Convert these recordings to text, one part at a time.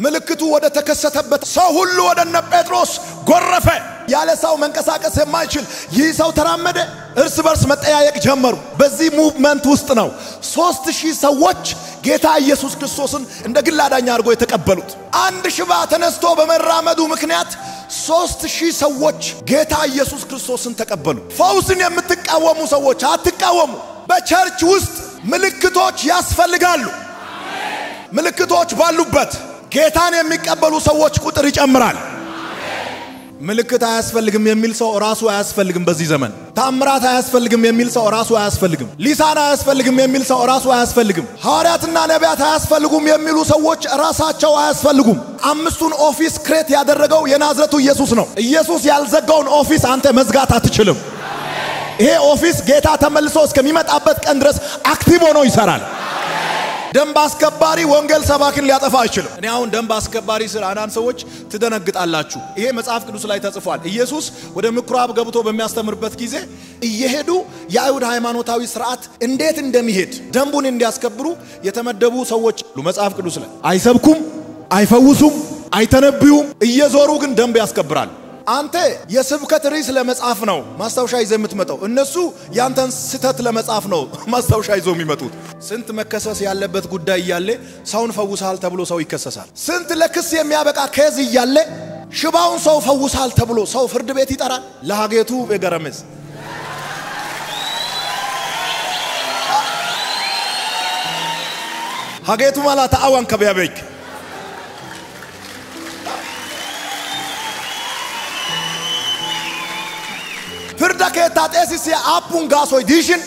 ምልክቱ ወደ ተከሰተበት ሰው ሁሉ ወደነ ጴጥሮስ ጎረፈ ያለ ሰው መንቀሳቀስ የማይችል ይህ ሰው ተራመደ እርስ በርስ መጠያየቅ ጀመሩ በዚህ ሙቭመንት ውስጥ ነው 3000 ሰዎች ጌታ ኢየሱስ ክርስቶስን እንደ ግል አዳኝ አድርጎ የተቀበሉት አንድ ሽባ ተነስቶ በመራመዱ ምክንያት 3000 ሰዎች ጌታ ኢየሱስ ክርስቶስን ተቀበሉ ፈውስን የምትቃወሙ ሰዎች አትቃወሙ በቸርች ውስጥ ምልክቶች ያስፈልጋሉ ምልክቶች ባሉበት ጌታን የሚቀበሉ ሰዎች ቁጥር ይጨምራል ምልክት አያስፈልግም የሚል ሰው ራሱ አያስፈልግም በዚህ ዘመን ታምራት አያስፈልግም የሚል ሰው ራሱ አያስፈልግም ሊሳን አያስፈልግም የሚል ሰው ራሱ አያስፈልግም ሐዋርያትና ነቢያት አያስፈልጉም የሚሉ ሰዎች ራሳቸው አያስፈልጉም አምስቱን ኦፊስ ክሬት ያደረገው የናዝሬቱ ኢየሱስ ነው ኢየሱስ ያልዘጋውን ኦፊስ አንተ መዝጋት አትችልም ይሄ ኦፊስ ጌታ ተመልሶ እስከሚመጣበት ቀን ድረስ አክቲቭ ሆኖ ይሰራል ደንብ አስከባሪ ወንጌል ሰባኪን ሊያጠፋ አይችልም እኔ አሁን ደንብ አስከባሪ ስለ አንዳንድ ሰዎች ትደነግጣላችሁ ይሄ መጽሐፍ ቅዱስ ላይ ተጽፏል ኢየሱስ ወደ ምኩራብ ገብቶ በሚያስተምርበት ጊዜ እየሄዱ የአይሁድ ሃይማኖታዊ ሥርዓት እንዴት እንደሚሄድ ደንቡን እንዲያስከብሩ የተመደቡ ሰዎች መጽሐፍ ቅዱስ ላይ አይሰብኩም አይፈውሱም አይተነብዩም እየዞሩ ግን ደንብ ያስከብራሉ አንተ የስብከት ርዕስ ለመጻፍ ነው ማስታወሻ ይዘህ የምትመጣው እነሱ ያንተን ስተት ለመጻፍ ነው ማስታወሻ ይዘው የሚመጡት ስንት መከሰስ ያለበት ጉዳይ ያለ ሰውን ፈውሳል ተብሎ ሰው ይከሰሳል ስንት ለክስ የሚያበቃ ኬዝ ያለ ሽባውን ሰው ፈውሳል ተብሎ ሰው ፍርድ ቤት ይጠራል ለሃጌቱ በገረመስ ሃጌቱ ማለት አዋን ከበያበክ ፍርድ ከታጤሲስ አፑን ጋሶይ ዲሽን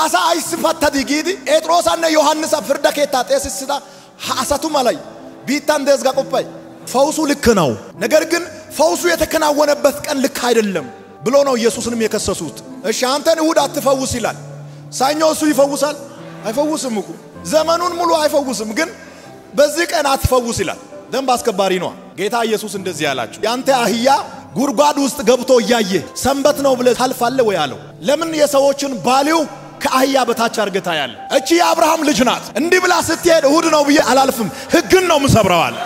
አሳ አይስፈታ ዲጊዲ ጴጥሮስና ዮሐንስ ፍርድ ከታጤሲስዳ አሳቱ ማላይ ቢታን ደዝጋ ቆጳይ ፈውሱ ልክ ነው ነገር ግን ፈውሱ የተከናወነበት ቀን ልክ አይደለም ብሎ ነው ኢየሱስንም የከሰሱት እሺ አንተን እሁድ አትፈውስ ይላል ሳኞ እሱ ይፈውሳል አይፈውስም እኮ ዘመኑን ሙሉ አይፈውስም ግን በዚህ ቀን አትፈውስ ይላል ደንብ አስከባሪ ነው ጌታ ኢየሱስ እንደዚህ ያላችሁ ያንተ አህያ ጉርጓድ ውስጥ ገብቶ ያየ ሰንበት ነው ብለ ታልፋለ ወይ አለው ለምን የሰዎችን ባሊው ከአህያ በታች አርገታ ያለ እቺ የአብርሃም ልጅ ናት እንዲህ ብላ ስትሄድ እሁድ ነው ብዬ አላልፍም ህግን ነው ምሰብራዋል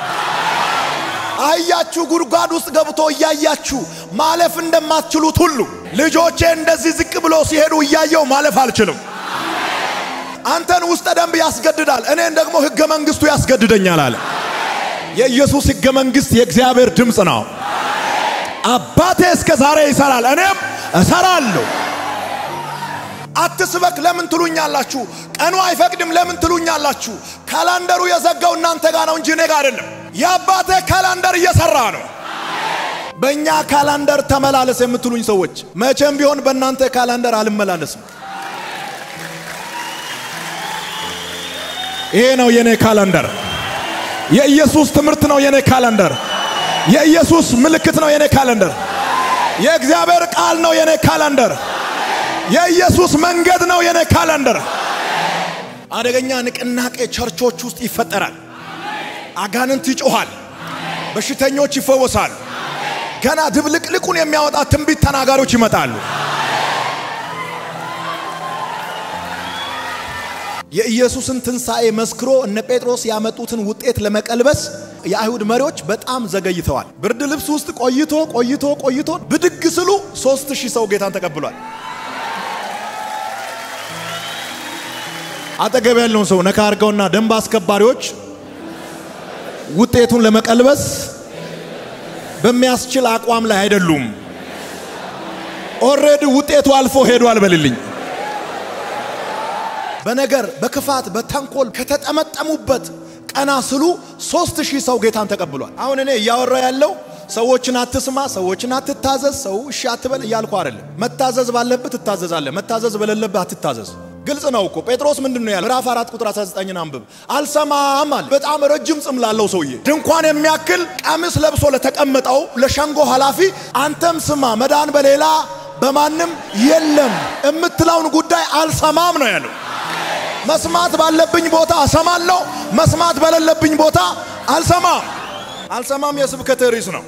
አህያችሁ ጉርጓድ ውስጥ ገብቶ ያያችሁ ማለፍ እንደማትችሉት ሁሉ ልጆቼ እንደዚህ ዝቅ ብሎ ሲሄዱ ያየው ማለፍ አልችልም አንተን ውስጥ ደንብ ያስገድዳል እኔን ደግሞ ህገ መንግስቱ ያስገድደኛል አለ የኢየሱስ ህገ መንግስት የእግዚአብሔር ድምጽ ነው አባቴ እስከ ዛሬ ይሰራል እኔም እሰራለሁ አትስበክ ለምን ትሉኛላችሁ ቀኑ አይፈቅድም ለምን ትሉኛላችሁ ካላንደሩ የዘጋው እናንተ ጋር ነው እንጂ እኔ ጋር አይደለም ያባቴ ካላንደር እየሰራ ነው በእኛ ካላንደር ተመላለስ የምትሉኝ ሰዎች መቼም ቢሆን በእናንተ ካላንደር አልመላለስም ይሄ ነው የኔ ካላንደር የኢየሱስ ትምህርት ነው የኔ ካላንደር የኢየሱስ ምልክት ነው የኔ ካላንደር የእግዚአብሔር ቃል ነው የኔ ካላንደር የኢየሱስ መንገድ ነው የኔ ካላንደር አደገኛ ንቅናቄ ቸርቾች ውስጥ ይፈጠራል አጋንንት ይጮሃል በሽተኞች ይፈወሳል ገና ድብልቅልቁን የሚያወጣ ትንቢት ተናጋሪዎች ይመጣሉ የኢየሱስን ትንሳኤ መስክሮ እነ ጴጥሮስ ያመጡትን ውጤት ለመቀልበስ የአይሁድ መሪዎች በጣም ዘገይተዋል ብርድ ልብስ ውስጥ ቆይቶ ብድግ ስሉ 3000 ሰው ጌታን ተቀብሏል አጠገብ ያለውን ሰው ነካ አርገውና ደንብ አስከባሪዎች ውጤቱን ለመቀልበስ በሚያስችል አቋም ላይ አይደሉም ኦሬዲ ውጤቱ አልፎ ሄዷል በልልኝ በነገር በክፋት በተንኮል ከተጠመጠሙበት ቀና ስሉ 3000 ሰው ጌታን ተቀብሏል አሁን እኔ ያወራ ያለው ሰዎችን አትስማ ሰዎችን አትታዘዝ ሰው እሺ አትበል ያልኩ አይደለም መታዘዝ ባለበት ትታዘዛለህ መታዘዝ በሌለበት አትታዘዝ ግልጽ ነው እኮ ጴጥሮስ ምንድነው ያለው ምዕራፍ 4 ቁጥር 19 አንብብ አልሰማም አለ በጣም ረጅም ጽም ላለው ሰውዬ ድንኳን የሚያክል ቀሚስ ለብሶ ለተቀመጠው ለሸንጎ ሐላፊ አንተም ስማ መዳን በሌላ በማንም የለም እምትላውን ጉዳይ አልሰማም ነው ያለው መስማት ባለብኝ ቦታ አሰማለሁ መስማት በሌለብኝ ቦታ አልሰማም የስብከት ርዕስ ነው